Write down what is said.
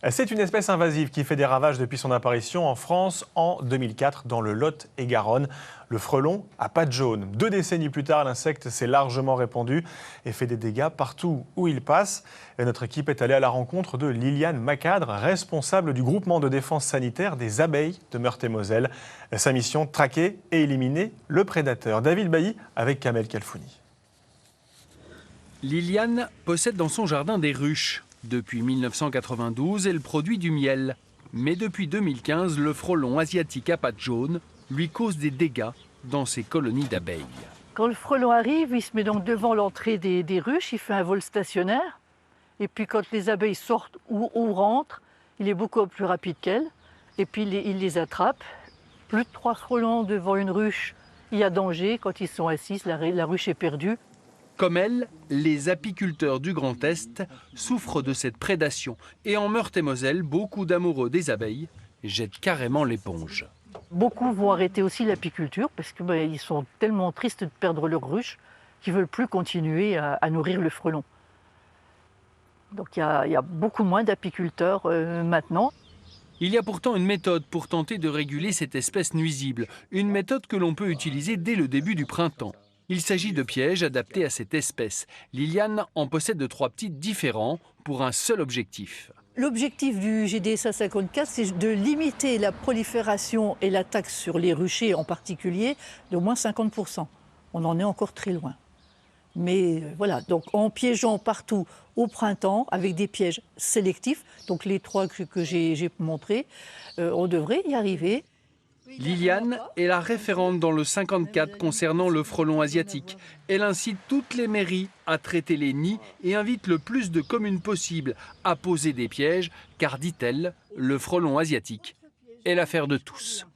C'est une espèce invasive qui fait des ravages depuis son apparition en France en 2004 dans le Lot-et-Garonne. Le frelon à pattes jaunes. 2 décennies plus tard, l'insecte s'est largement répandu et fait des dégâts partout où il passe. Et notre équipe est allée à la rencontre de Liliane Macadre, responsable du groupement de défense sanitaire des abeilles de Meurthe-et-Moselle. Sa mission, traquer et éliminer le prédateur. David Bailly avec Kamel Kalfouni. Liliane possède dans son jardin des ruches. Depuis 1992, elle produit du miel. Mais depuis 2015, le frelon asiatique à pattes jaunes lui cause des dégâts dans ses colonies d'abeilles. Quand le frelon arrive, il se met donc devant l'entrée des ruches, il fait un vol stationnaire. Et puis quand les abeilles sortent ou rentrent, il est beaucoup plus rapide qu'elles. Et puis il les attrape. Plus de 3 frelons devant une ruche, il y a danger. Quand ils sont assis, la ruche est perdue. Comme elle, les apiculteurs du Grand Est souffrent de cette prédation. Et en Meurthe-et-Moselle, beaucoup d'amoureux des abeilles jettent carrément l'éponge. Beaucoup vont arrêter aussi l'apiculture parce qu'ils sont tellement tristes de perdre leur ruche qu'ils ne veulent plus continuer à nourrir le frelon. Donc il y a beaucoup moins d'apiculteurs maintenant. Il y a pourtant une méthode pour tenter de réguler cette espèce nuisible. Une méthode que l'on peut utiliser dès le début du printemps. Il s'agit de pièges adaptés à cette espèce. Liliane en possède 3 petits différents pour un seul objectif. L'objectif du GDSA 54, c'est de limiter la prolifération et l'attaque sur les ruchers en particulier d'au moins 50%. On en est encore très loin. Mais voilà, donc en piégeant partout au printemps avec des pièges sélectifs, donc les 3 que j'ai montrés, on devrait y arriver. Liliane est la référente dans le 54 concernant le frelon asiatique. Elle incite toutes les mairies à traiter les nids et invite le plus de communes possible à poser des pièges, car, dit-elle, le frelon asiatique est l'affaire de tous.